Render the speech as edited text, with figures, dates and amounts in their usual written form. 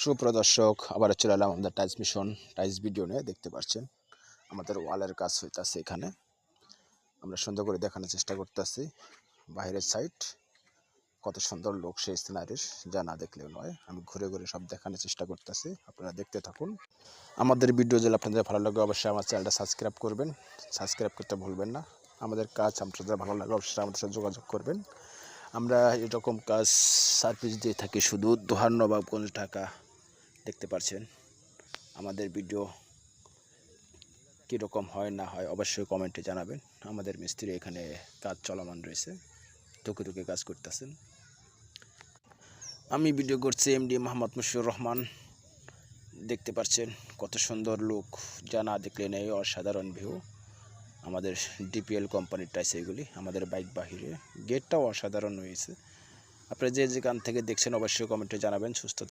সুপ্রদর্শক আবার চলে এলাম আমাদের টাইলস মিশন টাইলস ভিডিও নিয়ে। দেখতে পাচ্ছেন আমাদের ওয়ালের কাজ হইতাছে। এখানে আমরা সুন্দর করে দেখানোর চেষ্টা করতেছি। বাইরের সাইড কত সুন্দর লোক সেই সিনারির, যা না দেখলেও নয়। আমি ঘুরে ঘুরে সব দেখানোর চেষ্টা করতেছি, আপনারা দেখতে থাকুন। আমাদের ভিডিও যদি আপনাদের ভালো লাগে অবশ্যই আমার চ্যানেলটা সাবস্ক্রাইব করবেন, সাবস্ক্রাইব করতে ভুলবেন না। আমাদের কাজ আপনাদের ভালো লাগে অবশ্যই আমাদের সাথে যোগাযোগ করবেন। আমরা এরকম কাজ সার্ভিস দিয়ে থাকি শুধু দোহার নবাবগঞ্জ, ঢাকা। দেখতে পাচ্ছেন আমাদের ভিডিও কীরকম হয় না হয় অবশ্যই কমেন্টে জানাবেন। আমাদের মিস্ত্রি এখানে কাজ চলমান রয়েছে, টুকে টুকে কাজ করতেছেন। আমি ভিডিও করছি এমডি মোহাম্মদ মুশিউর রহমান। দেখতে পাচ্ছেন কত সুন্দর লুক, যা না দেখলে নেই, অসাধারণ ভিউ। আমাদের ডিপিএল কোম্পানির টাইস এগুলি, আমাদের বাইক বাহিরে গেটটাও অসাধারণ হয়েছে। আপনারা যে যেখান থেকে দেখছেন অবশ্যই কমেন্টে জানাবেন। সুস্থ